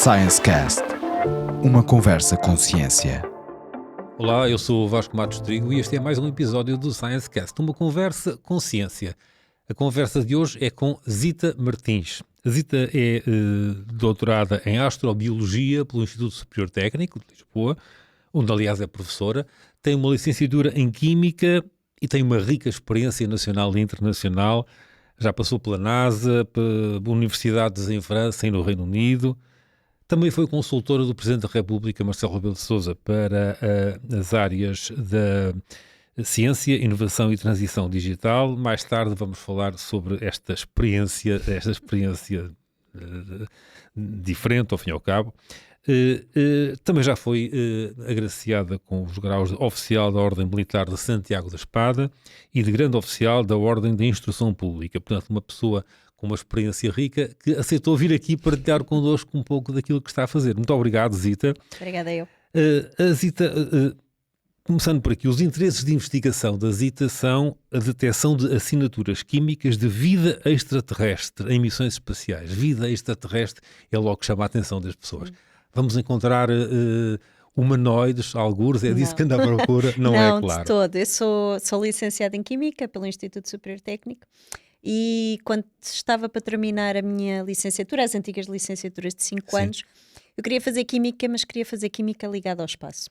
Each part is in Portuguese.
Science Cast, uma conversa com ciência. Olá, eu sou o Vasco Matos Trigo e este é mais um episódio do Science Cast, uma conversa com ciência. A conversa de hoje é com Zita Martins. A Zita é doutorada em Astrobiologia pelo Instituto Superior Técnico de Lisboa, onde aliás é professora, tem uma licenciatura em Química e tem uma rica experiência nacional e internacional. Já passou pela NASA, por universidades em França e no Reino Unido. Também foi consultora do Presidente da República, Marcelo Rebelo de Sousa, para as áreas da ciência, inovação e transição digital. Mais tarde vamos falar sobre esta experiência diferente, ao fim e ao cabo. Também já foi agraciada com os graus de Oficial da Ordem Militar de Santiago da Espada e de Grande Oficial da Ordem da Instrução Pública. Portanto, uma pessoa com uma experiência rica que aceitou vir aqui partilhar connosco um pouco daquilo que está a fazer. Muito obrigado, Zita. Obrigada eu. A Zita, começando por aqui, os interesses de investigação da Zita são a detecção de assinaturas químicas de vida extraterrestre em missões espaciais. Vida extraterrestre é logo que chama a atenção das pessoas. Vamos encontrar humanoides, algures, é disso que anda à procura? Não é claro. Não, de todo. Eu sou licenciada em Química pelo Instituto Superior Técnico e quando estava para terminar a minha licenciatura, as antigas licenciaturas de 5 anos, eu queria fazer Química, mas queria fazer Química ligada ao espaço.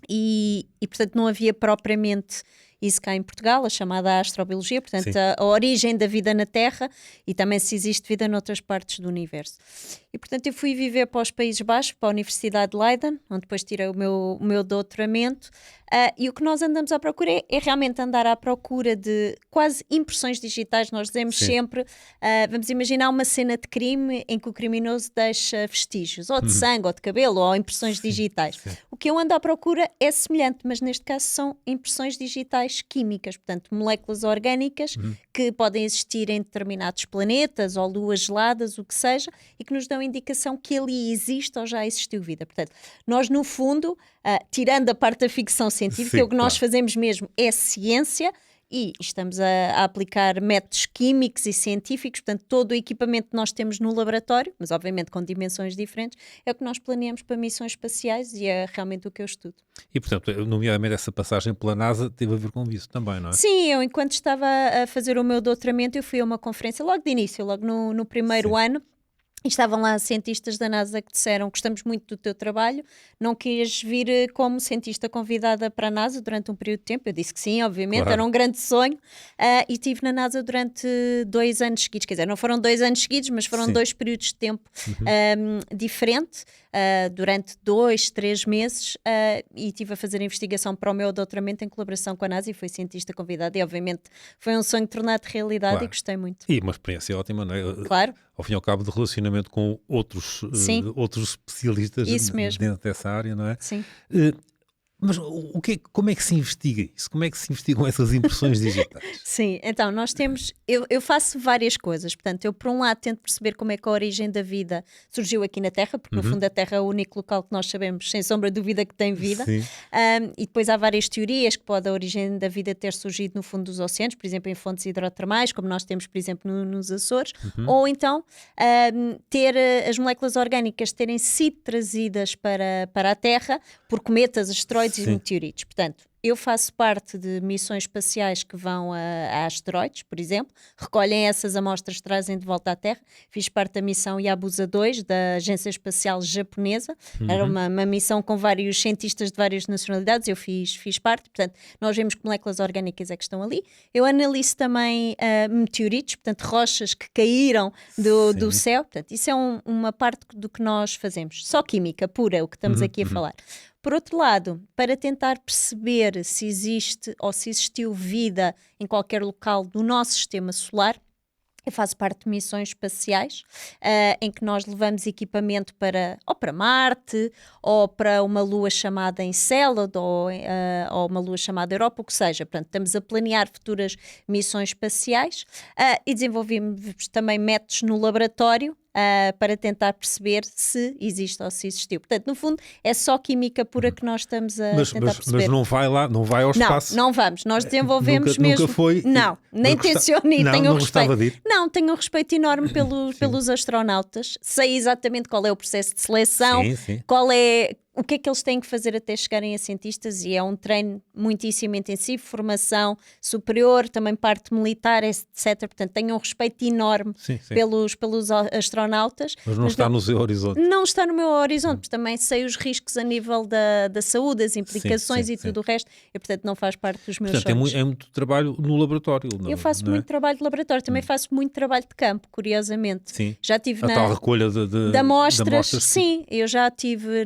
E portanto não havia propriamente isso cá em Portugal, a chamada astrobiologia, portanto a origem da vida na Terra e também se existe vida noutras partes do universo. E portanto eu fui viver para os Países Baixos, para a Universidade de Leiden, onde depois tirei o meu doutoramento, e o que nós andamos à procura é realmente andar à procura de quase impressões digitais. Nós dizemos sempre, vamos imaginar uma cena de crime em que o criminoso deixa vestígios, ou de sangue, ou de cabelo, ou impressões digitais. O que eu ando à procura é semelhante, mas neste caso são impressões digitais químicas, portanto moléculas orgânicas que podem existir em determinados planetas ou luas geladas, o que seja, e que nos dão indicação que ali existe ou já existiu vida. Portanto, nós no fundo, tirando a parte da ficção científica, o que nós fazemos mesmo é ciência e estamos a aplicar métodos químicos e científicos, portanto todo o equipamento que nós temos no laboratório, mas obviamente com dimensões diferentes, é o que nós planeamos para missões espaciais e é realmente o que eu estudo. E portanto, nomeadamente essa passagem pela NASA teve a ver com isso também, não é? Sim, eu enquanto estava a fazer o meu doutoramento, eu fui a uma conferência logo de início, logo no primeiro ano. E estavam lá cientistas da NASA que disseram: gostamos muito do teu trabalho, não querias vir como cientista convidada para a NASA durante um período de tempo? Eu disse que sim, obviamente, era um grande sonho, e estive na NASA durante 2 anos seguidos, quer dizer, não foram 2 anos seguidos, mas foram 2 períodos de tempo diferente, durante 2, 3 meses, e estive a fazer investigação para o meu doutoramento em colaboração com a NASA e fui cientista convidada e obviamente foi um sonho tornado realidade e gostei muito. E uma experiência ótima, não é? Claro. Ao fim e ao cabo, de relacionamento com outros especialistas dentro dessa área, não é? Sim. Mas como é que se investiga isso? Como é que se investigam essas impressões digitais? Sim, então nós temos, eu faço várias coisas, portanto eu por um lado tento perceber como é que a origem da vida surgiu aqui na Terra, porque no fundo a Terra é o único local que nós sabemos, sem sombra de dúvida, que tem vida, e depois há várias teorias que pode a origem da vida ter surgido no fundo dos oceanos, por exemplo em fontes hidrotermais, como nós temos por exemplo nos Açores, ou então ter as moléculas orgânicas terem sido trazidas para a Terra por cometas, asteroides e meteoritos. Portanto, eu faço parte de missões espaciais que vão a asteroides, por exemplo, recolhem essas amostras, trazem de volta à Terra. Fiz parte da missão Yabusa 2 da Agência Espacial Japonesa. Era uma missão com vários cientistas de várias nacionalidades, eu fiz parte. Portanto, nós vemos que moléculas orgânicas é que estão ali. Eu analiso também meteoritos, portanto, rochas que caíram do céu. Portanto, isso é uma parte do que nós fazemos. Só química pura, o que estamos aqui a falar. Por outro lado, para tentar perceber se existe ou se existiu vida em qualquer local do nosso sistema solar, eu faço parte de missões espaciais em que nós levamos equipamento ou para Marte, ou para uma lua chamada Encelado, ou uma lua chamada Europa, o que seja. Portanto, estamos a planear futuras missões espaciais e desenvolvemos também métodos no laboratório para tentar perceber se existe ou se existiu. Portanto, no fundo, é só química pura que nós estamos a tentar perceber. Mas não vai lá, não vai ao espaço? Não vamos. Nós desenvolvemos mesmo... Nunca foi? Não, nem tenciono ir. Tenho não gostava de ir? Não, tenho um respeito enorme pelos astronautas. Sei exatamente qual é o processo de seleção, o que é que eles têm que fazer até chegarem a cientistas, e é um treino muitíssimo intensivo, formação superior, também parte militar, etc. Portanto, tenho um respeito enorme pelos astronautas. Mas não está no seu horizonte. Não está no meu horizonte, porque também sei os riscos a nível da saúde, as implicações e tudo o resto, e portanto não faz parte dos meus sonhos. É muito trabalho no laboratório. Eu faço muito trabalho de laboratório, também faço muito trabalho de campo, curiosamente. Sim. Já tive a tal recolha de amostras. Sim, eu já estive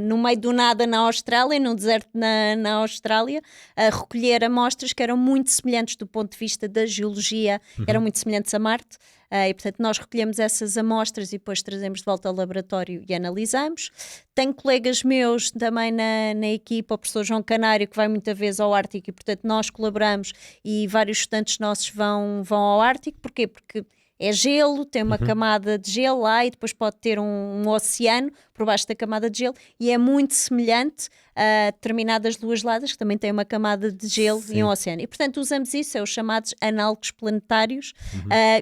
no meio do nada na Austrália, num deserto na Austrália, a recolher amostras que eram muito semelhantes do ponto de vista da geologia, eram muito semelhantes a Marte, e portanto nós recolhemos essas amostras e depois trazemos de volta ao laboratório e analisamos. Tenho colegas meus também na equipa, o professor João Canário, que vai muitas vezes ao Ártico, e portanto nós colaboramos, e vários estudantes nossos vão ao Ártico. Porquê? Porque é gelo, tem uma camada de gelo lá, e depois pode ter um oceano por baixo da camada de gelo, e é muito semelhante a determinadas luas geladas que também têm uma camada de gelo e um oceano. E portanto usamos isso, os chamados análogos planetários,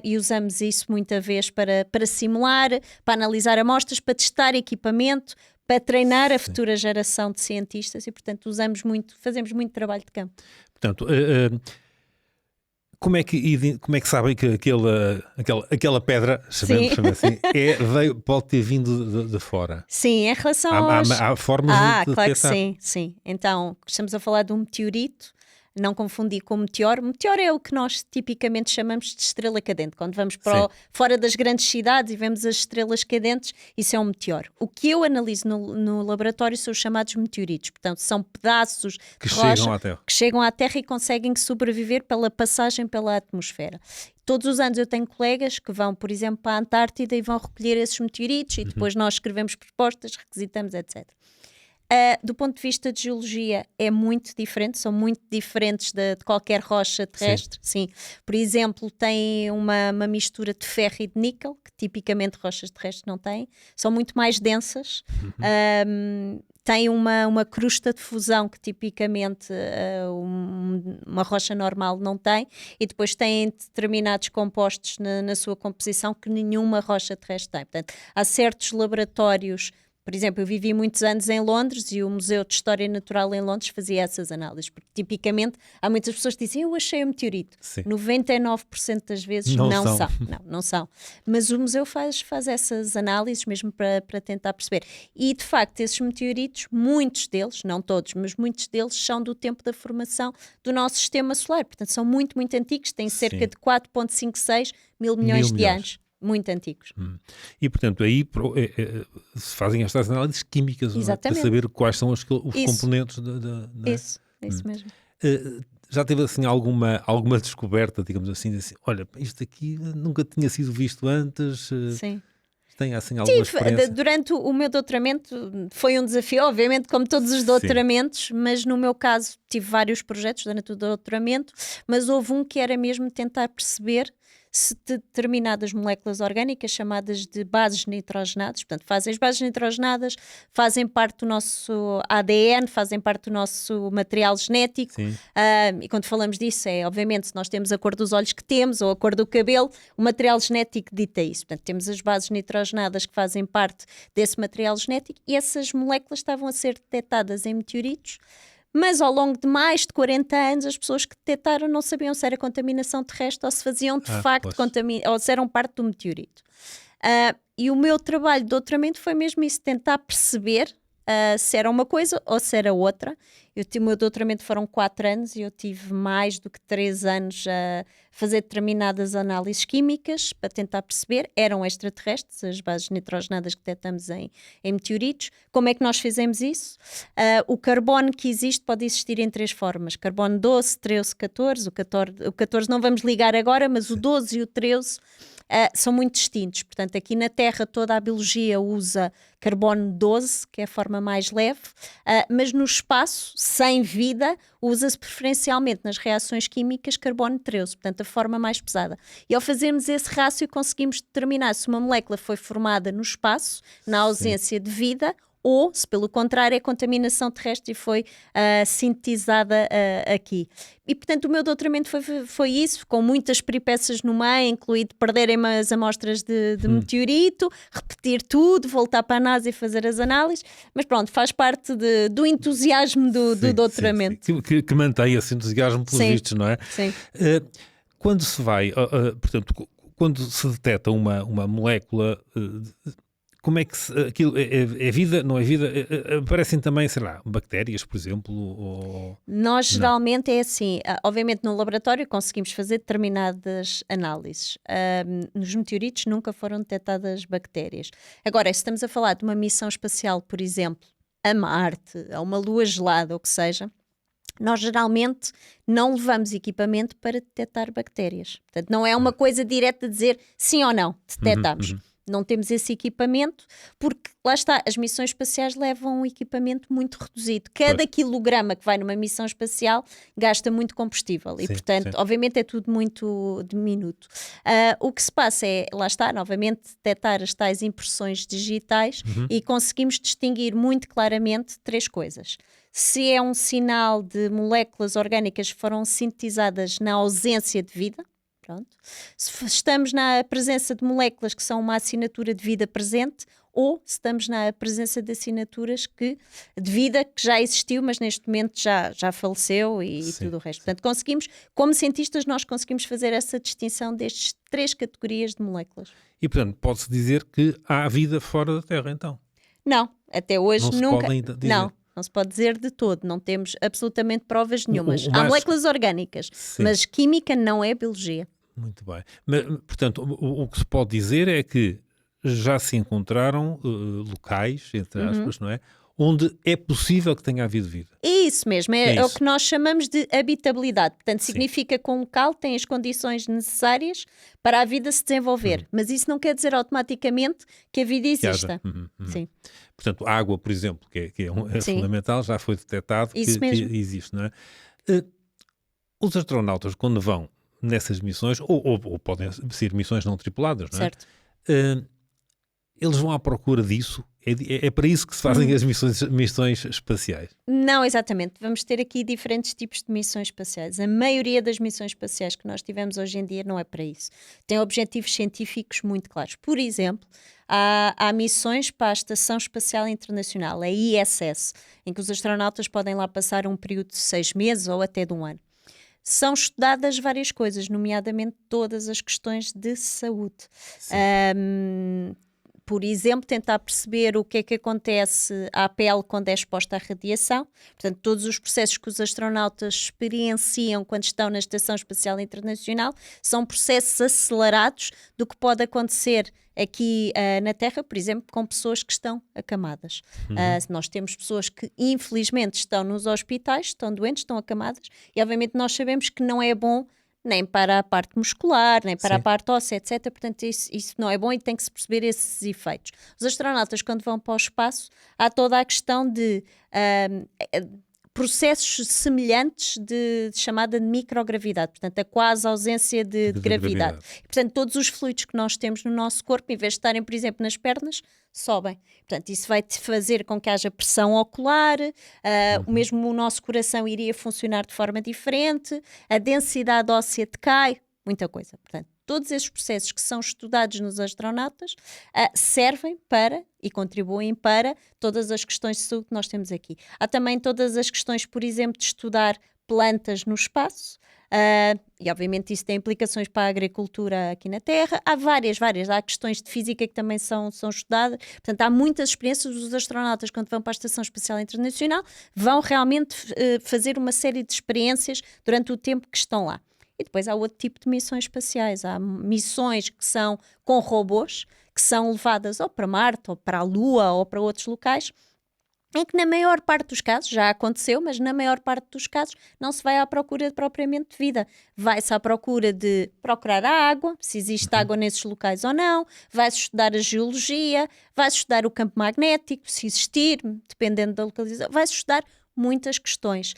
e usamos isso muita vez para simular, para analisar amostras, para testar equipamento, para treinar a futura geração de cientistas, e portanto fazemos muito trabalho de campo. Portanto, como é que sabem que aquela pedra, chamemos assim, pode ter vindo de fora? Sim, em relação há formas de claro detectar. que sim. Então, estamos a falar de um meteorito, não confundir com meteoro. Meteoro é o que nós tipicamente chamamos de estrela cadente. Quando vamos fora das grandes cidades e vemos as estrelas cadentes, isso é um meteoro. O que eu analiso no laboratório são os chamados meteoritos. Portanto, são pedaços de rocha que chegam à Terra e conseguem sobreviver pela passagem pela atmosfera. Todos os anos eu tenho colegas que vão, por exemplo, para a Antártida e vão recolher esses meteoritos, e depois nós escrevemos propostas, requisitamos, etc. Do ponto de vista de geologia é muito diferente, são muito diferentes de qualquer rocha terrestre. Sim. Por exemplo, tem uma mistura de ferro e de níquel, que tipicamente rochas terrestres não têm, são muito mais densas. Tem uma crosta de fusão que tipicamente uma rocha normal não tem, e depois tem determinados compostos na sua composição que nenhuma rocha terrestre tem. Portanto, há certos laboratórios. Por exemplo, eu vivi muitos anos em Londres, e o Museu de História Natural em Londres fazia essas análises, porque tipicamente há muitas pessoas que dizem eu achei o meteorito. Sim. 99% das vezes não são. Não são. Mas o museu faz essas análises mesmo para tentar perceber. E de facto esses meteoritos, muitos deles, não todos, mas muitos deles são do tempo da formação do nosso sistema solar. Portanto são muito, muito antigos, têm cerca de 4,56 mil milhões de anos. Muito antigos. E, portanto, aí se fazem estas análises químicas, para saber quais são os componentes Isso mesmo. Já teve assim alguma descoberta, digamos assim, olha, isto aqui nunca tinha sido visto antes? Sim. Tem assim alguma experiência? Durante o meu doutoramento foi um desafio, obviamente, como todos os doutoramentos, mas no meu caso tive vários projetos durante o doutoramento, mas houve um que era mesmo tentar perceber se determinadas moléculas orgânicas chamadas de bases nitrogenadas, portanto as bases nitrogenadas fazem parte do nosso ADN, fazem parte do nosso material genético, e quando falamos disso obviamente, se nós temos a cor dos olhos que temos ou a cor do cabelo, o material genético dita isso. Portanto, temos as bases nitrogenadas que fazem parte desse material genético, e essas moléculas estavam a ser detectadas em meteoritos. Mas ao longo de mais de 40 anos as pessoas que detectaram não sabiam se era contaminação terrestre ou se faziam de facto ou se eram parte do meteorito. E o meu trabalho de doutoramento foi mesmo isso, tentar perceber se era uma coisa ou se era outra. O meu doutoramento foram 4 anos e eu tive mais do que 3 anos a fazer determinadas análises químicas para tentar perceber. Eram extraterrestres, as bases nitrogenadas que detectamos em meteoritos. Como é que nós fizemos isso? O carbono que existe pode existir em 3 formas. Carbono 12, 13, 14. O 14 não vamos ligar agora, mas o 12 e o 13 são muito distintos. Portanto, aqui na Terra toda a biologia usa carbono 12, que é a forma mais leve, mas no espaço, sem vida, usa-se preferencialmente nas reações químicas carbono 13, portanto a forma mais pesada. E ao fazermos esse rácio conseguimos determinar se uma molécula foi formada no espaço, na ausência de vida, ou, se pelo contrário, é contaminação terrestre e foi sintetizada aqui. E, portanto, o meu doutoramento foi isso, com muitas peripécias no meio, incluído perderem-me as amostras de meteorito, repetir tudo, voltar para a NASA e fazer as análises, mas pronto, faz parte do entusiasmo do doutoramento. Sim. Que mantém esse entusiasmo pelos vistos, não é? Sim. Quando se vai, portanto, quando se detecta uma molécula... como é que aquilo é vida, não é vida? Aparecem também, sei lá, bactérias, por exemplo? Nós geralmente é assim, obviamente no laboratório conseguimos fazer determinadas análises. Nos meteoritos nunca foram detectadas bactérias. Agora, se estamos a falar de uma missão espacial, por exemplo, a Marte, a uma lua gelada, ou o que seja, nós geralmente não levamos equipamento para detectar bactérias. Portanto, não é uma coisa direta de dizer sim ou não, detectamos. Não temos esse equipamento, porque lá está, as missões espaciais levam um equipamento muito reduzido. Cada quilograma que vai numa missão espacial gasta muito combustível e, portanto, obviamente é tudo muito diminuto. O que se passa é, lá está, novamente, detectar as tais impressões digitais e conseguimos distinguir muito claramente 3 coisas. Se é um sinal de moléculas orgânicas que foram sintetizadas na ausência de vida, pronto. Se estamos na presença de moléculas que são uma assinatura de vida presente, ou se estamos na presença de assinaturas de vida que já existiu, mas neste momento já faleceu e tudo o resto. Portanto, conseguimos, como cientistas, nós conseguimos fazer essa distinção destas 3 categorias de moléculas. E, portanto, pode-se dizer que há vida fora da Terra, então? Não, até hoje não nunca. Se pode dizer. Não se pode dizer de todo, não temos absolutamente provas nenhumas. Há moléculas orgânicas, mas química não é biologia. Muito bem. Mas, portanto, o que se pode dizer é que já se encontraram locais, entre aspas, não é? Onde é possível que tenha havido vida. É isso mesmo, é o que nós chamamos de habitabilidade. Portanto, significa que um local tem as condições necessárias para a vida se desenvolver. Mas isso não quer dizer automaticamente que a vida exista. Sim. Portanto, a água, por exemplo, que é fundamental, já foi detectado que existe, não é? Os astronautas, quando vão nessas missões, ou podem ser missões não tripuladas, não é? Certo. Eles vão à procura disso? É para isso que se fazem as missões espaciais? Não, exatamente. Vamos ter aqui diferentes tipos de missões espaciais. A maioria das missões espaciais que nós tivemos hoje em dia não é para isso. Tem objetivos científicos muito claros. Por exemplo, há missões para a Estação Espacial Internacional, a ISS, em que os astronautas podem lá passar um período de 6 meses ou até de 1 ano. São estudadas várias coisas, nomeadamente todas as questões de saúde. Por exemplo, tentar perceber o que é que acontece à pele quando é exposta à radiação. Portanto, todos os processos que os astronautas experienciam quando estão na Estação Espacial Internacional são processos acelerados do que pode acontecer aqui na Terra, por exemplo, com pessoas que estão acamadas. Nós temos pessoas que, infelizmente, estão nos hospitais, estão doentes, estão acamadas, e obviamente nós sabemos que não é bom nem para a parte muscular, nem para a parte óssea, etc. Portanto, isso não é bom e tem que se perceber esses efeitos. Os astronautas, quando vão para o espaço, há toda a questão de processos semelhantes de chamada de microgravidade, portanto, a quase ausência de gravidade. E, portanto, todos os fluidos que nós temos no nosso corpo, em vez de estarem, por exemplo, nas pernas, sobem. Portanto, isso vai fazer com que haja pressão ocular, mesmo o nosso coração iria funcionar de forma diferente, a densidade óssea decai, muita coisa. Portanto, todos esses processos que são estudados nos astronautas servem para e contribuem para todas as questões de saúde que nós temos aqui. Há também todas as questões, por exemplo, de estudar plantas no espaço, e obviamente isso tem implicações para a agricultura aqui na Terra. Há várias, há questões de física que também são estudadas. Portanto, há muitas experiências. Os astronautas, quando vão para a Estação Espacial Internacional, vão realmente fazer uma série de experiências durante o tempo que estão lá. E depois há outro tipo de missões espaciais. Há missões que são com robôs, que são levadas ou para Marte, ou para a Lua, ou para outros locais, em que na maior parte dos casos, já aconteceu, mas na maior parte dos casos não se vai à procura propriamente de vida. Vai-se à procura de procurar a água, se existe água nesses locais ou não, vai-se estudar a geologia, vai-se estudar o campo magnético, se existir, dependendo da localização, vai-se estudar muitas questões.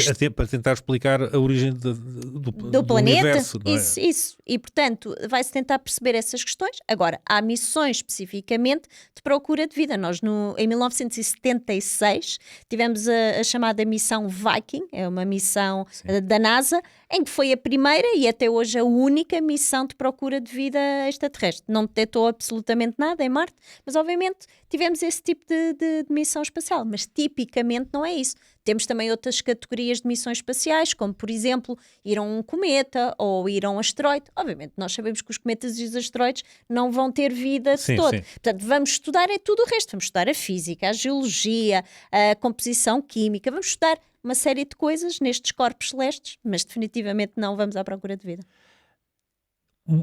Até para tentar explicar a origem do planeta, universo, não é? Isso. E, portanto, vai-se tentar perceber essas questões. Agora, há missões especificamente de procura de vida. Nós, em 1976, tivemos a chamada missão Viking, é uma missão da NASA, em que foi a primeira e até hoje a única missão de procura de vida extraterrestre. Não detectou absolutamente nada em Marte, mas obviamente tivemos esse tipo de missão espacial, mas tipicamente não é isso. Temos também outras categorias de missões espaciais, como por exemplo ir a um cometa ou ir a um asteroide. Obviamente nós sabemos que os cometas e os asteroides não vão ter vida de todo. Portanto, vamos estudar tudo o resto. Vamos estudar a física, a geologia, a composição química, vamos estudar uma série de coisas nestes corpos celestes, mas definitivamente não vamos à procura de vida.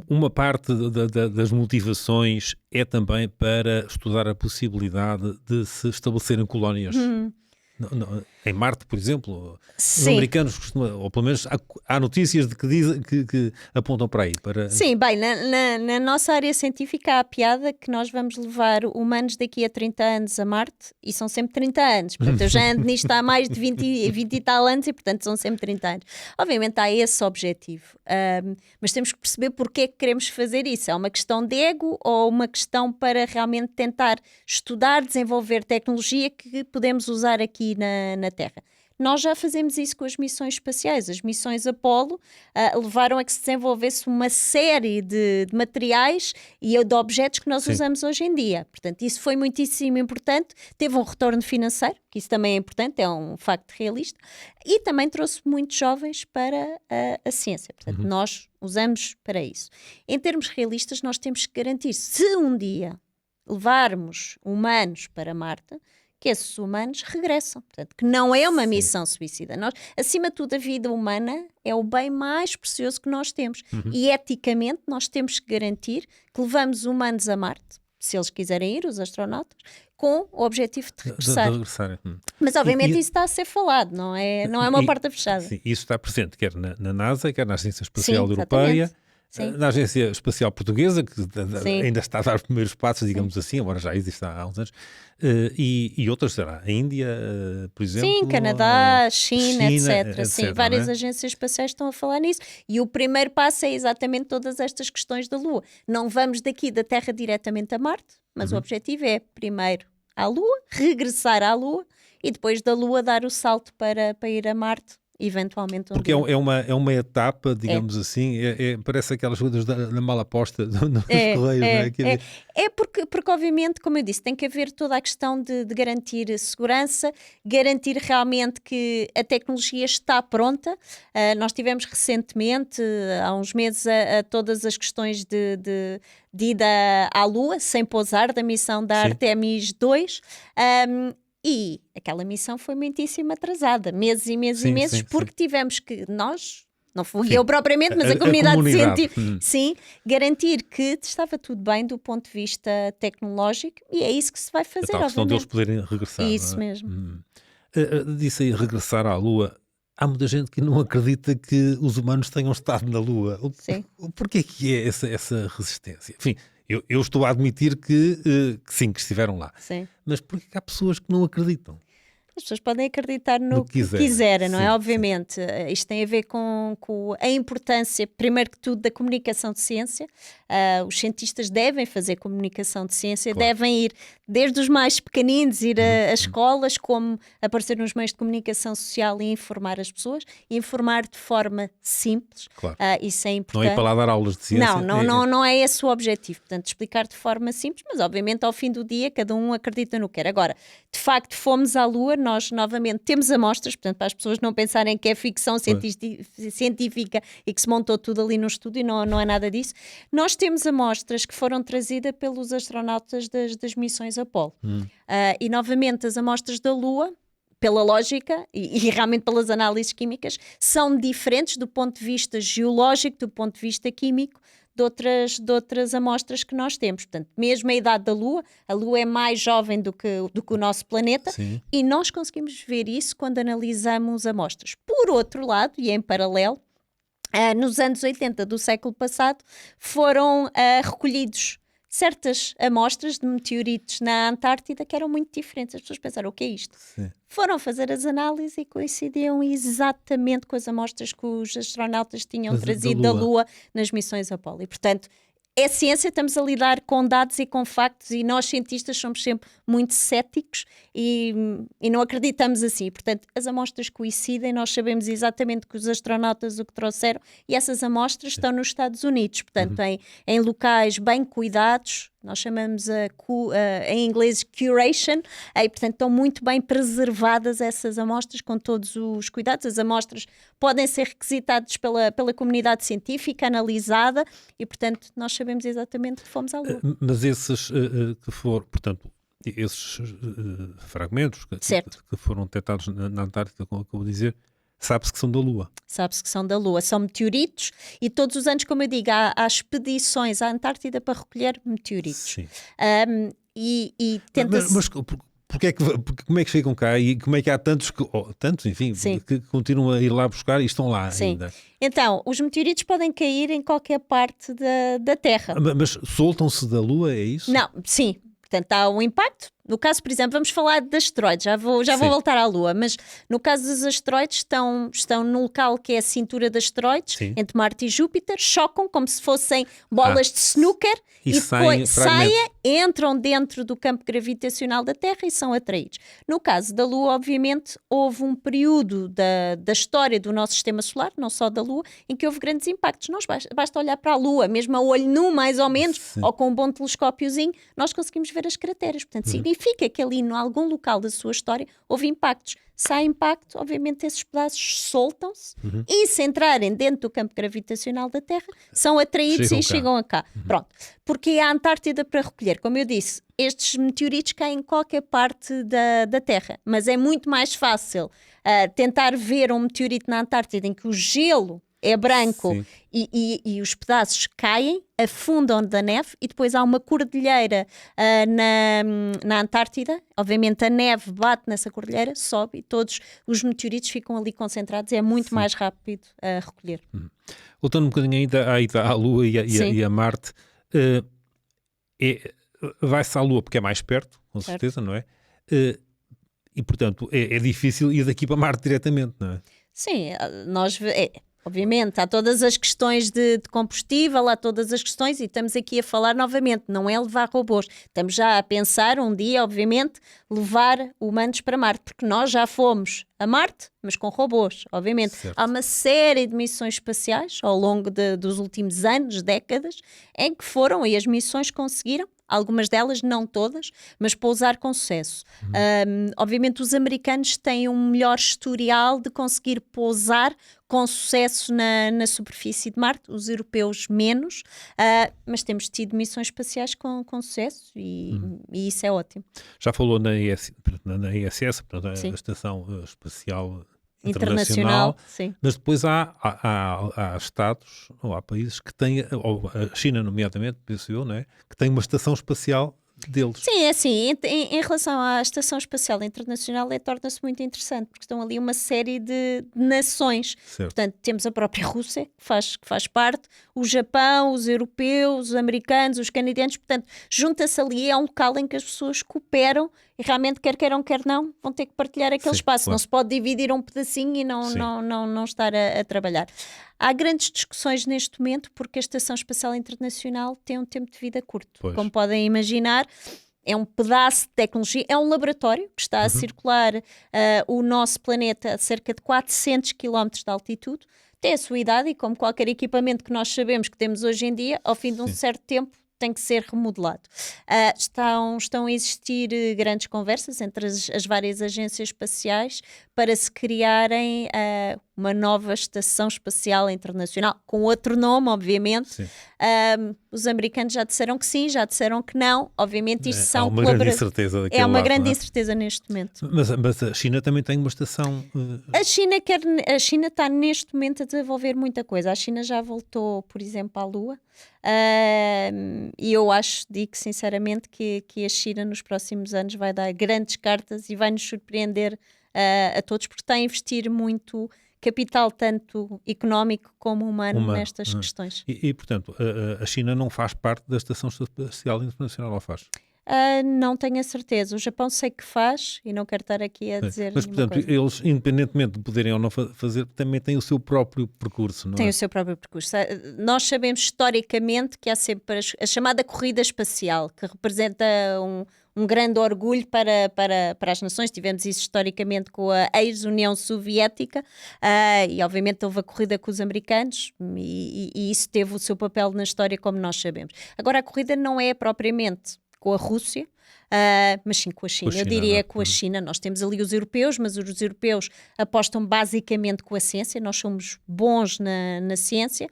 Uma parte das motivações é também para estudar a possibilidade de se estabelecerem colónias. Em Marte, por exemplo, os americanos costumam, ou pelo menos há notícias de que apontam para aí. Sim, bem, na nossa área científica há a piada que nós vamos levar humanos daqui a 30 anos a Marte e são sempre 30 anos. Portanto, eu já ando nisto há mais de 20 e tal anos e, portanto, são sempre 30 anos. Obviamente há esse objetivo, mas temos que perceber porque é que queremos fazer isso. É uma questão de ego ou uma questão para realmente tentar estudar, desenvolver tecnologia que podemos usar aqui na Terra? Nós já fazemos isso com as missões espaciais. As missões Apollo levaram a que se desenvolvesse uma série de materiais e de objetos que nós usamos hoje em dia. Portanto, isso foi muitíssimo importante. Teve um retorno financeiro, que isso também é importante, é um facto realista. E também trouxe muitos jovens para a ciência. Portanto, nós usamos para isso. Em termos realistas, nós temos que garantir, se um dia levarmos humanos para Marte, que esses humanos regressam. Portanto, que não é uma missão suicida. Nós, acima de tudo, a vida humana é o bem mais precioso que nós temos. E, eticamente, nós temos que garantir que levamos humanos a Marte, se eles quiserem ir, os astronautas, com o objetivo de regressar. Mas, obviamente, isso está a ser falado, não é uma porta fechada. Sim, isso está presente, quer na NASA, quer na Agência Espacial Europeia, na Agência Espacial Portuguesa, que ainda está a dar os primeiros passos, digamos assim, embora já exista há uns anos, e outras, será? A Índia, por exemplo? Sim, Canadá, China, etc. Sim, várias agências espaciais estão a falar nisso. E o primeiro passo é exatamente todas estas questões da Lua. Não vamos daqui da Terra diretamente a Marte, mas o objetivo é, primeiro, à Lua, regressar à Lua, e depois da Lua dar o salto para ir a Marte. Eventualmente porque é uma etapa, digamos assim, parece aquelas coisas da mala posta nos Correios, não é? Porque obviamente, como eu disse, tem que haver toda a questão de garantir segurança, garantir realmente que a tecnologia está pronta. Nós tivemos recentemente, há uns meses, a todas as questões de ida à Lua, sem pousar, da missão da Artemis 2, e aquela missão foi muitíssimo atrasada, meses e meses, porque tivemos que, nós, não fui eu propriamente, mas a comunidade científica, garantir que estava tudo bem do ponto de vista tecnológico, e é isso que se vai fazer, a questão deles poderem regressar. Isso mesmo. Disse aí regressar à Lua. Há muita gente que não acredita que os humanos tenham estado na Lua. Porquê que é essa resistência? Enfim, eu estou a admitir que sim, que estiveram lá. Sim. Mas porquê que há pessoas que não acreditam? As pessoas podem acreditar no que quiserem, não é? Obviamente, isto tem a ver com a importância, primeiro que tudo, da comunicação de ciência. Os cientistas devem fazer comunicação de ciência, devem ir desde os mais pequeninos, ir a escolas, como aparecer nos meios de comunicação social e informar as pessoas, informar de forma simples. Isso é importante. Não é para lá dar aulas de ciência. Não é esse o objetivo. Portanto, explicar de forma simples, mas obviamente ao fim do dia cada um acredita no que quer. Agora, de facto, fomos à Lua, nós novamente temos amostras, portanto, para as pessoas não pensarem que é ficção científica e que se montou tudo ali no estúdio, não é nada disso. Nós temos amostras que foram trazidas pelos astronautas das missões Apollo. E novamente as amostras da Lua, pela lógica e realmente pelas análises químicas, são diferentes do ponto de vista geológico, do ponto de vista químico, de outras amostras que nós temos. Portanto, mesmo a idade da Lua, a Lua é mais jovem do que o nosso planeta, Sim. e nós conseguimos ver isso quando analisamos amostras. Por outro lado, e em paralelo, nos anos 80 do século passado, foram recolhidos certas amostras de meteoritos na Antártida que eram muito diferentes. As pessoas pensaram, o que é isto? Sim. Foram fazer as análises e coincidiam exatamente com as amostras que os astronautas tinham Mas trazido da da Lua. Lua nas missões Apollo. E, portanto, é ciência, estamos a lidar com dados e com factos, e nós cientistas somos sempre muito céticos e não acreditamos assim. Portanto, as amostras coincidem, nós sabemos exatamente que os astronautas o que trouxeram, e essas amostras estão nos Estados Unidos, portanto, em locais bem cuidados. Nós chamamos em inglês curation, e portanto estão muito bem preservadas essas amostras com todos os cuidados. As amostras podem ser requisitadas pela comunidade científica, analisada, e portanto nós sabemos exatamente que fomos à Lua. Mas esses que foram, portanto, esses fragmentos que foram detectados na Antártida, como acabo de dizer, sabe-se que são da Lua. Sabe-se que são da Lua, são meteoritos, e todos os anos, como eu digo, há expedições à Antártida para recolher meteoritos. Sim. E tenta-se... Mas como é que chegam cá e como é que há tantos, enfim, que continuam a ir lá buscar e estão lá ainda? Então, os meteoritos podem cair em qualquer parte da Terra. Mas soltam-se da Lua, é isso? Não, sim. Portanto, há um impacto. No caso, por exemplo, vamos falar de asteroides, já vou voltar à Lua, mas no caso dos asteroides estão num local que é a cintura de asteroides, Sim. entre Marte e Júpiter, chocam como se fossem bolas de snooker e depois saem, entram dentro do campo gravitacional da Terra e são atraídos. No caso da Lua, obviamente, houve um período da história do nosso sistema solar, não só da Lua, em que houve grandes impactos. Nós basta olhar para a Lua, mesmo a olho nu, mais ou menos, Sim. ou com um bom telescópiozinho, nós conseguimos ver as crateras. Portanto, significa que ali, em algum local da sua história, houve impactos. Se há impacto, obviamente esses pedaços soltam-se e, se entrarem dentro do campo gravitacional da Terra, são atraídos e chegam a cá. Pronto. Porque a Antártida para recolher, como eu disse, estes meteoritos caem em qualquer parte da Terra, mas é muito mais fácil tentar ver um meteorito na Antártida em que o gelo é branco e os pedaços caem, afundam da neve, e depois há uma cordilheira na Antártida. Obviamente a neve bate nessa cordilheira, sobe, e todos os meteoritos ficam ali concentrados. É muito mais rápido a recolher. Voltando um bocadinho ainda à Lua e a Marte, vai-se à Lua porque é mais perto, com certeza, não é? E portanto é difícil ir daqui para Marte diretamente, não é? Sim, obviamente, há todas as questões de combustível, há todas as questões, e estamos aqui a falar novamente, não é levar robôs. Estamos já a pensar um dia, obviamente, levar humanos para Marte, porque nós já fomos a Marte, mas com robôs, obviamente. Certo. Há uma série de missões espaciais ao longo dos últimos anos, décadas, em que foram, e as missões conseguiram, algumas delas, não todas, mas pousar com sucesso. Obviamente os americanos têm um melhor historial de conseguir pousar com sucesso na superfície de Marte, os europeus menos, mas temos tido missões espaciais com sucesso, e isso é ótimo. Já falou na ISS, portanto, a Estação Espacial Internacional, sim. Mas depois há estados, ou há países que têm, ou a China nomeadamente, penso eu, não é? Que tem uma estação espacial deles. Sim, é assim, em relação à Estação Espacial Internacional, torna-se muito interessante, porque estão ali uma série de nações. Certo. Portanto, temos a própria Rússia, que faz parte, o Japão, os europeus, os americanos, os canadianos. Portanto, junta-se ali, é um local em que as pessoas cooperam e realmente, quer queiram, quer não, vão ter que partilhar aquele espaço. Claro. Não se pode dividir um pedacinho e não estar a trabalhar. Há grandes discussões neste momento, porque a Estação Espacial Internacional tem um tempo de vida curto. Pois. Como podem imaginar, é um pedaço de tecnologia, é um laboratório que está a circular o nosso planeta a cerca de 400 km de altitude. Tem a sua idade, e como qualquer equipamento que nós sabemos que temos hoje em dia, ao fim de um certo tempo tem que ser remodelado. Estão a existir grandes conversas entre as várias agências espaciais para se criarem uma nova estação espacial internacional, com outro nome, obviamente. Os americanos já disseram que sim, já disseram que não. Obviamente isto são uma grande incerteza daquele É uma lado, grande incerteza neste momento. Mas a China também tem uma estação... A China está neste momento a desenvolver muita coisa. A China já voltou, por exemplo, à Lua. E eu digo sinceramente que a China nos próximos anos vai dar grandes cartas e vai nos surpreender a todos, porque está a investir muito capital, tanto económico como humano, nestas questões. E portanto, a China não faz parte da Estação Espacial Internacional, ou faz? Não tenho a certeza. O Japão sei que faz e não quero estar aqui a dizer. Mas, portanto, coisa. Eles, independentemente de poderem ou não fazer, também têm o seu próprio percurso, não é? Tem o seu próprio percurso. Nós sabemos historicamente que há sempre a chamada corrida espacial, que representa um grande orgulho para as nações. Tivemos isso historicamente com a ex-União Soviética e obviamente houve a corrida com os americanos e isso teve o seu papel na história, como nós sabemos. Agora, a corrida não é propriamente com a Rússia, mas sim com a China. Eu diria com a China. Nós temos ali os europeus, mas os europeus apostam basicamente com a ciência. Nós somos bons na ciência,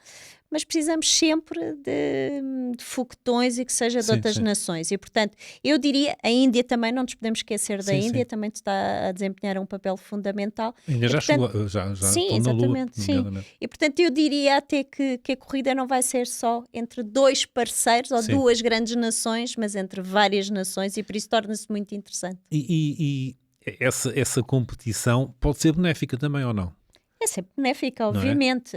mas precisamos sempre de foguetões e que seja de outras nações. E, portanto, eu diria, a Índia também, não nos podemos esquecer da Índia, também está a desempenhar um papel fundamental. A Índia já chegou, já sim, estão na Lua. Sim. E, portanto, eu diria até que a corrida não vai ser só entre dois parceiros ou duas grandes nações, mas entre várias nações, e por isso torna-se muito interessante. E essa competição pode ser benéfica também, ou não? É sempre benéfica, obviamente.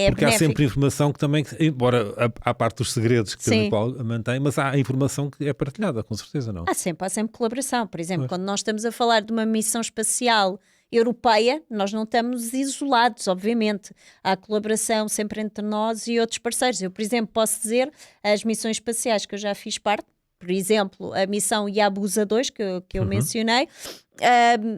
Porque há sempre informação que também, embora a parte dos segredos que cada qual mantém, mas há informação que é partilhada, com certeza, não? Há sempre colaboração. Por exemplo, quando nós estamos a falar de uma missão espacial europeia, nós não estamos isolados, obviamente. Há colaboração sempre entre nós e outros parceiros. Eu, por exemplo, posso dizer, as missões espaciais que eu já fiz parte, por exemplo, a missão Yabusa 2, que eu mencionei,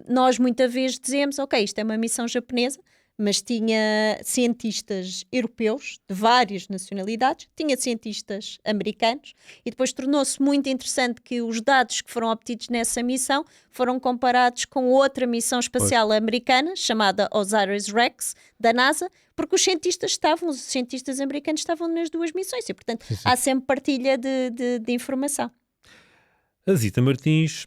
nós muitas vezes dizemos, ok, isto é uma missão japonesa, mas tinha cientistas europeus de várias nacionalidades, tinha cientistas americanos, e depois tornou-se muito interessante que os dados que foram obtidos nessa missão foram comparados com outra missão espacial americana, chamada OSIRIS-REx, da NASA, porque os cientistas americanos estavam nas duas missões, e portanto há sempre partilha de informação. A Zita Martins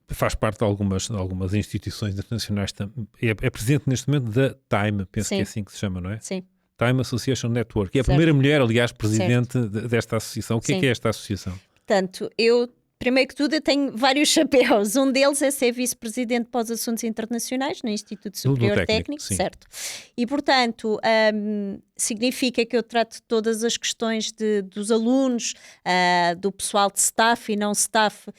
faz parte de algumas instituições internacionais, é presidente neste momento da Time, penso que é assim que se chama, não é? Sim. Time Association Network, é a primeira mulher, aliás, presidente desta associação. O que é esta associação? Portanto, primeiro que tudo, eu tenho vários chapéus. Um deles é ser vice-presidente para os assuntos internacionais no Instituto Superior Técnico, certo? E, portanto, significa que eu trato todas as questões dos alunos, do pessoal de staff e não staff,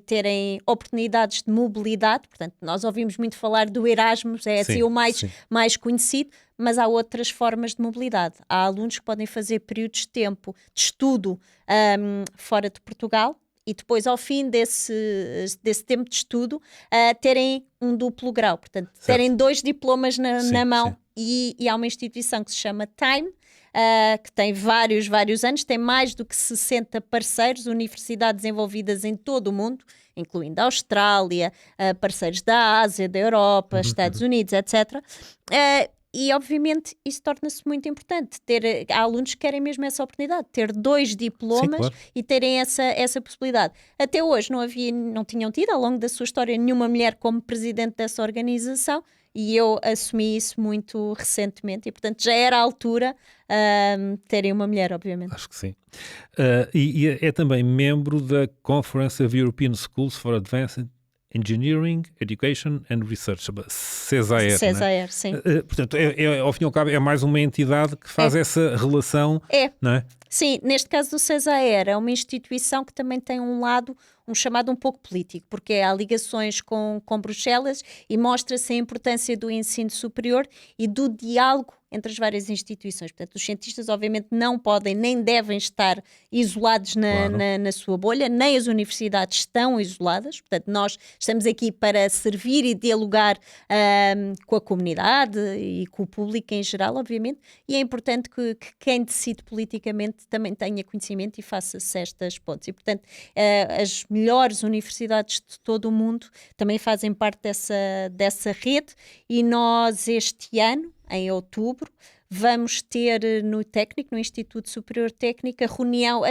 terem oportunidades de mobilidade. Portanto, nós ouvimos muito falar do Erasmus, assim o mais conhecido, mas há outras formas de mobilidade. Há alunos que podem fazer períodos de tempo de estudo fora de Portugal, e depois, ao fim desse tempo de estudo, terem um duplo grau. Portanto, terem 2 diplomas na mão. E há uma instituição que se chama Time, que tem vários anos, tem mais do que 60 parceiros, universidades envolvidas em todo o mundo, incluindo a Austrália, parceiros da Ásia, da Europa, Estados Unidos, etc., e, obviamente, isso torna-se muito importante. Há alunos que querem mesmo essa oportunidade, ter 2 diplomas e terem essa possibilidade. Até hoje não tinham tido, ao longo da sua história, nenhuma mulher como presidente dessa organização, e eu assumi isso muito recentemente, e, portanto, já era a altura de terem uma mulher, obviamente. Acho que sim. E é também membro da Conference of European Schools for Advanced Engineering, Education and Research, CESAER, CESAER, sim. Portanto, ao fim e ao cabo, é mais uma entidade que faz essa relação, não é? Sim, neste caso do CESAER, é uma instituição que também tem um lado um chamado um pouco político, porque há ligações com Bruxelas e mostra-se a importância do ensino superior e do diálogo entre as várias instituições. Portanto, os cientistas obviamente não podem nem devem estar isolados na sua bolha, nem as universidades estão isoladas. Portanto, nós estamos aqui para servir e dialogar com a comunidade e com o público em geral, obviamente, e é importante que quem decide politicamente também tenha conhecimento e faça-se estas pontes. E, portanto, as melhores universidades de todo o mundo também fazem parte dessa rede e nós este ano, em outubro, vamos ter no técnico, no Instituto Superior Técnico, a reunião,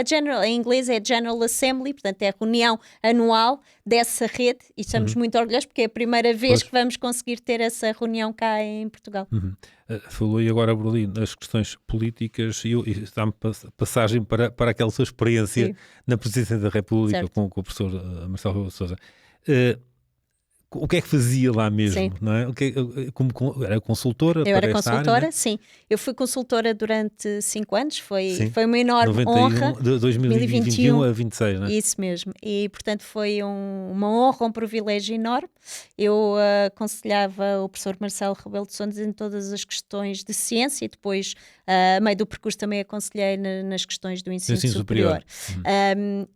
em inglês é General Assembly, portanto é a reunião anual dessa rede e estamos muito orgulhosos porque é a primeira vez que vamos conseguir ter essa reunião cá em Portugal. Falou aí agora, Berlim, nas questões políticas e dá-me passagem para aquela sua experiência na Presidência da República com o professor Marcelo Rebelo de Sousa. O que é que fazia lá mesmo? Não é? Era consultora? Eu era consultora, área, sim. Eu fui consultora durante 5 anos, foi uma enorme 91, honra. De 2021 a 26, não é? Isso mesmo. E, portanto, foi uma honra, um privilégio enorme. Eu aconselhava o professor Marcelo Rebelo de Sousa em todas as questões de ciência e depois, a meio do percurso, também aconselhei nas questões do ensino superior.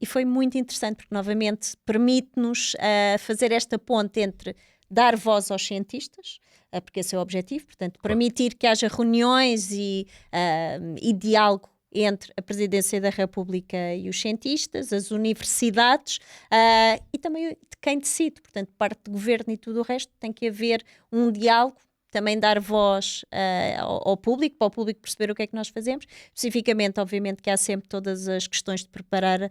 E foi muito interessante porque, novamente, permite-nos fazer esta ponte entre dar voz aos cientistas, porque esse é o objetivo, portanto, permitir que haja reuniões e diálogo entre a Presidência da República e os cientistas, as universidades e também de quem decide, portanto, parte do governo e tudo o resto, tem que haver um diálogo, também dar voz ao público, para o público perceber o que é que nós fazemos. Especificamente, obviamente, que há sempre todas as questões de preparar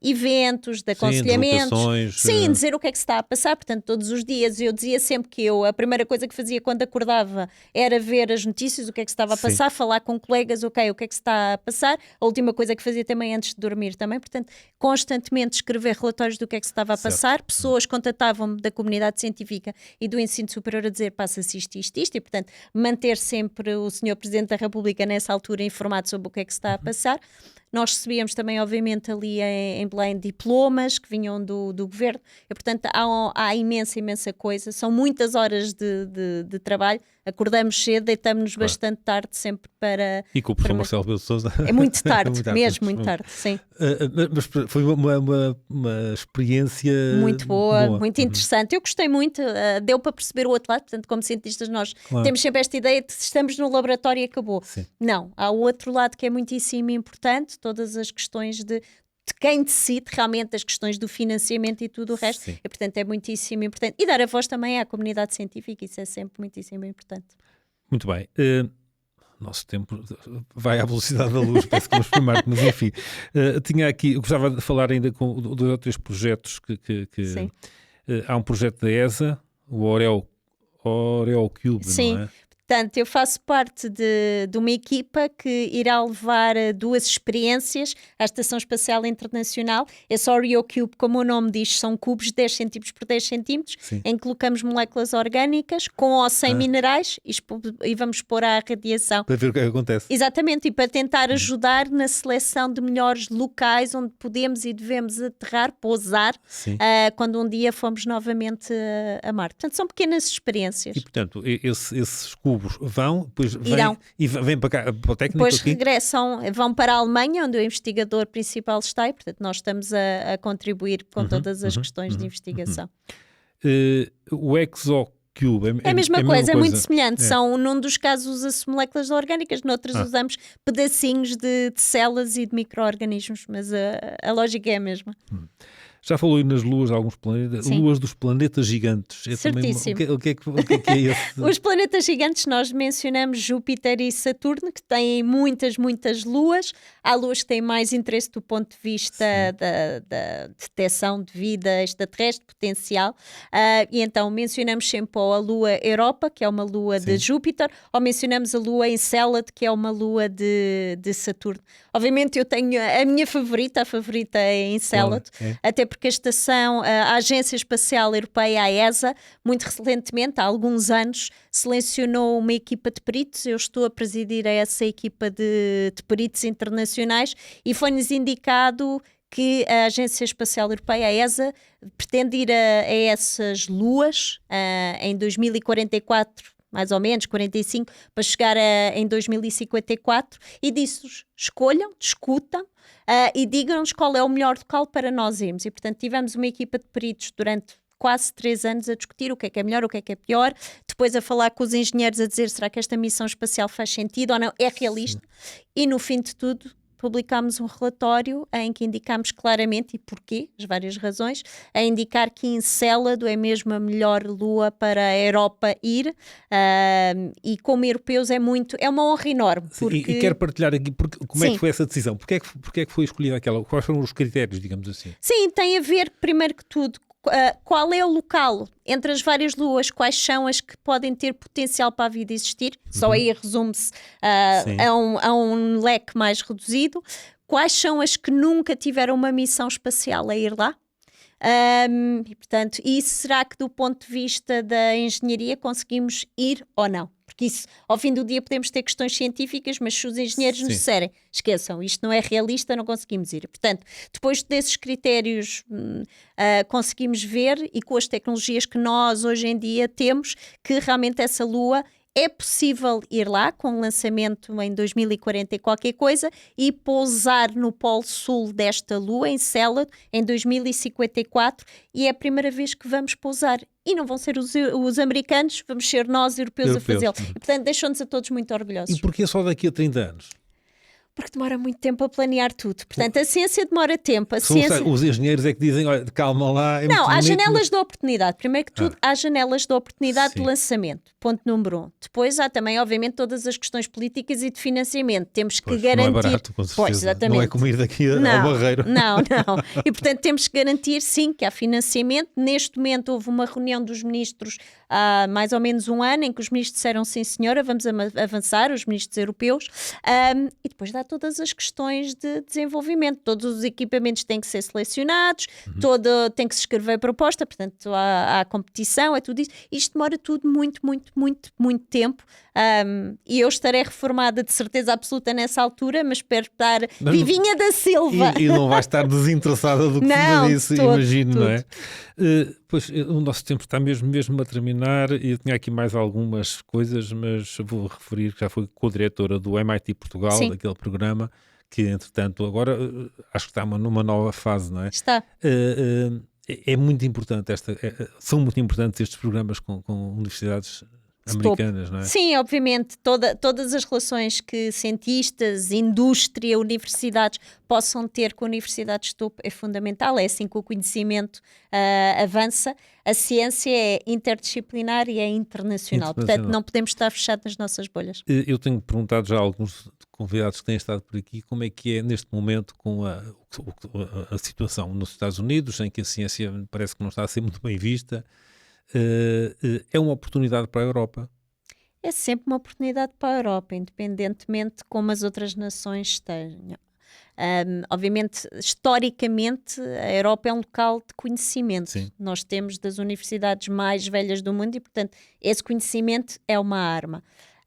eventos, de aconselhamentos. Sim, dizer o que é que se está a passar. Portanto, todos os dias eu dizia sempre que a primeira coisa que fazia quando acordava era ver as notícias, o que é que se estava a passar, falar com colegas, o que é que se está a passar. A última coisa que fazia também antes de dormir também. Portanto, constantemente escrever relatórios do que é que se estava a passar. Pessoas contatavam-me da comunidade científica e do ensino superior a dizer passa-se isto, e, portanto, manter sempre o Sr. Presidente da República nessa altura informado sobre o que é que se está a passar. Nós recebíamos também, obviamente, ali em Belém diplomas que vinham do governo e, portanto, há imensa coisa. São muitas horas de trabalho. Acordamos cedo, deitamos-nos bastante tarde sempre para... E com o professor Marcelo Rebelo de Sousa... É muito tarde, muito tarde, sim. Mas foi uma experiência... Muito boa, muito interessante. Eu gostei muito, deu para perceber o outro lado. Portanto, como cientistas nós temos sempre esta ideia de estamos no laboratório e acabou. Não, há o outro lado que é muitíssimo importante, todas as questões de quem decide realmente as questões do financiamento e tudo o resto. E, portanto, é muitíssimo importante. E dar a voz também à comunidade científica, isso é sempre muitíssimo importante. Muito bem. Nosso tempo vai à velocidade da luz, parece que vamos formar, mas enfim. Tinha aqui, eu gostava de falar ainda com 2 ou 3 projetos que há um projeto da ESA, o Oreo Cube, não é? Portanto, eu faço parte de uma equipa que irá levar 2 experiências à Estação Espacial Internacional. Esse Oreo Cube, como o nome diz, são cubos de 10 cm por 10 cm, em que colocamos moléculas orgânicas com ou sem minerais e vamos pôr à radiação. Para ver o que acontece. Exatamente, e para tentar ajudar na seleção de melhores locais onde podemos e devemos aterrar, pousar, quando um dia fomos novamente a Marte. Portanto, são pequenas experiências. E, portanto, esses cubos vão, depois vêm para cá, para o técnico depois aqui? Regressam, vão para a Alemanha, onde o investigador principal está, e portanto nós estamos a contribuir com todas as questões de investigação. O ExoCube é a mesma coisa, é muito semelhante. Num dos casos usa-se moléculas orgânicas, noutros usamos pedacinhos de células e de micro-organismos, mas a lógica é a mesma. Já falou aí nas luas de alguns planetas, luas dos planetas gigantes. Certíssimo. O que é esse? Os planetas gigantes, nós mencionamos Júpiter e Saturno, que têm muitas luas. Há luas que têm mais interesse do ponto de vista da detecção de vida extraterrestre potencial. E então mencionamos sempre ou a lua Europa, que é uma lua de Júpiter, ou mencionamos a lua Encélado, que é uma lua de Saturno. Obviamente eu tenho a minha favorita, é Encélado, até porque a Agência Espacial Europeia, a ESA, muito recentemente, há alguns anos, selecionou uma equipa de peritos. Eu estou a presidir essa equipa de peritos internacionais e foi-nos indicado que a Agência Espacial Europeia, a ESA, pretende ir a essas luas em 2044, mais ou menos, 45, para chegar em 2054, e disse-nos, escolham, discutam e digam-nos qual é o melhor local para nós irmos. E, portanto, tivemos uma equipa de peritos durante quase 3 anos a discutir o que é melhor, o que é pior, depois a falar com os engenheiros, a dizer, será que esta missão espacial faz sentido ou não, é realista? E, no fim de tudo, publicámos um relatório em que indicámos claramente, e porquê, as várias razões, a indicar que Encélado é mesmo a melhor lua para a Europa ir, e como europeus é uma honra enorme. Porque... E quero partilhar aqui, como é que foi essa decisão? Porquê é que foi escolhida aquela? Quais foram os critérios, digamos assim? Sim, tem a ver, primeiro que tudo, qual é o local entre as várias luas, quais são as que podem ter potencial para a vida existir, só aí resume-se a um leque mais reduzido, quais são as que nunca tiveram uma missão espacial a ir lá, e portanto, será que do ponto de vista da engenharia conseguimos ir ou não? Porque isso, ao fim do dia podemos ter questões científicas, mas se os engenheiros nos disserem, esqueçam, isto não é realista, não conseguimos ir. Portanto, depois desses critérios conseguimos ver, e com as tecnologias que nós hoje em dia temos, que realmente essa lua é possível ir lá com lançamento em 2040 e qualquer coisa e pousar no polo sul desta lua, em Encélado, em 2054, e é a primeira vez que vamos pousar. E não vão ser os americanos, vamos ser nós, europeus. A fazê-lo. E, portanto, deixam-nos a todos muito orgulhosos. E porquê só daqui a 30 anos? Porque demora muito tempo a planear tudo. Portanto, a ciência demora tempo. Os engenheiros é que dizem, olha, calma lá. Não, há janelas de oportunidade. Primeiro que tudo, há janelas de oportunidade de lançamento. Ponto número 1. Depois há também, obviamente, todas as questões políticas e de financiamento. Temos que garantir... Não é barato, com certeza. Pois, exatamente. Não é como ir daqui ao Barreiro. Não. E, portanto, temos que garantir, sim, que há financiamento. Neste momento houve uma reunião dos ministros há mais ou menos um ano, em que os ministros disseram, sim senhora, vamos avançar, os ministros europeus. E depois dá todas as questões de desenvolvimento. Todos os equipamentos têm que ser selecionados, tem que se escrever a proposta, portanto há competição, é tudo isso. Isto demora tudo muito tempo, e eu estarei reformada de certeza absoluta nessa altura, mas espero estar vivinha da Silva. E não vai estar desinteressada do que se disse, imagino, não é? Pois o nosso tempo está mesmo a terminar, e eu tinha aqui mais algumas coisas, mas vou referir que já foi co-diretora do MIT Portugal, daquele programa, que entretanto agora acho que está numa nova fase, não é? Está. É muito importante, são muito importantes estes programas com universidades americanas, não é? Sim, obviamente, todas as relações que cientistas, indústria, universidades possam ter com universidades de topo é fundamental, é assim que o conhecimento avança. A ciência é interdisciplinar e é internacional, portanto não podemos estar fechados nas nossas bolhas. Eu tenho perguntado já a alguns convidados que têm estado por aqui como é que é neste momento com a situação nos Estados Unidos, em que a ciência parece que não está a ser muito bem vista. É uma oportunidade para a Europa? É sempre uma oportunidade para a Europa, independentemente de como as outras nações estejam. Obviamente, historicamente, a Europa é um local de conhecimento. Sim. Nós temos das universidades mais velhas do mundo e, portanto, esse conhecimento é uma arma.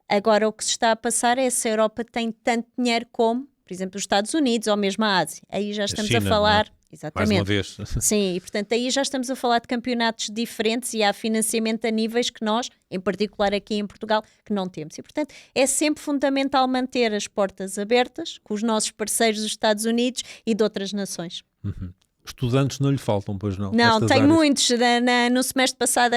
Agora, o que se está a passar é se a Europa tem tanto dinheiro como, por exemplo, os Estados Unidos ou mesmo a Ásia. Aí já estamos a falar... Exatamente. Mais uma vez. Sim, e portanto aí já estamos a falar de campeonatos diferentes e há financiamento a níveis que nós, em particular aqui em Portugal, que não temos. E portanto é sempre fundamental manter as portas abertas com os nossos parceiros dos Estados Unidos e de outras nações. Estudantes não lhe faltam, pois não? Não, tenho muitos. No semestre passado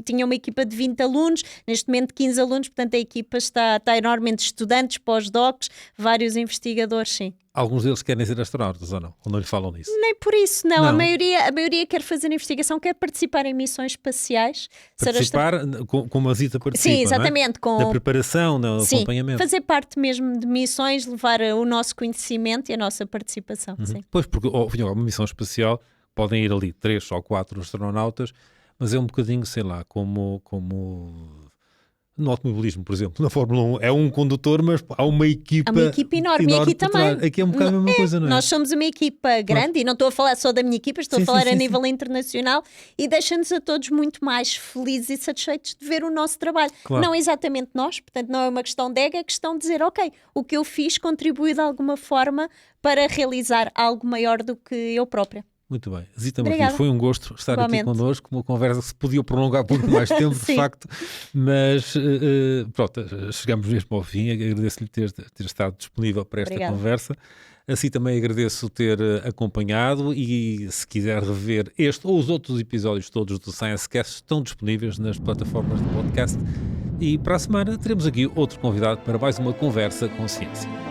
tinha uma equipa de 20 alunos, neste momento 15 alunos, portanto a equipa está enormemente estudantes, pós-docs, vários investigadores, sim. Alguns deles querem ser astronautas ou não lhe falam nisso? Nem por isso, não. A maioria quer fazer investigação, quer participar em missões espaciais. Participar, como a Zita participa, sim, exatamente. Não é? Na preparação, no acompanhamento. Fazer parte mesmo de missões, levar o nosso conhecimento e a nossa participação. Sim. Pois, porque uma missão espacial podem ir ali 3 ou 4 astronautas, mas é um bocadinho, sei lá, como no automobilismo, por exemplo, na Fórmula 1, é um condutor, mas há uma equipa enorme. E aqui também. Aqui é um bocado a mesma coisa, não é? Nós somos uma equipa grande, e não estou a falar só da minha equipa, estou a falar a nível internacional, e deixa-nos a todos muito mais felizes e satisfeitos de ver o nosso trabalho. Claro. Não exatamente nós, portanto não é uma questão de ego, é questão de dizer, ok, o que eu fiz contribui de alguma forma para realizar algo maior do que eu própria. Muito bem. Zita Martins, foi um gosto estar Igualmente. aqui connosco, uma conversa que se podia prolongar por mais tempo, de facto, mas pronto, chegamos mesmo ao fim. Agradeço-lhe ter estado disponível para esta conversa. Assim também agradeço ter acompanhado, e se quiser rever este ou os outros episódios todos do ScienceCast, estão disponíveis nas plataformas de podcast. E para a semana teremos aqui outro convidado para mais uma conversa com ciência.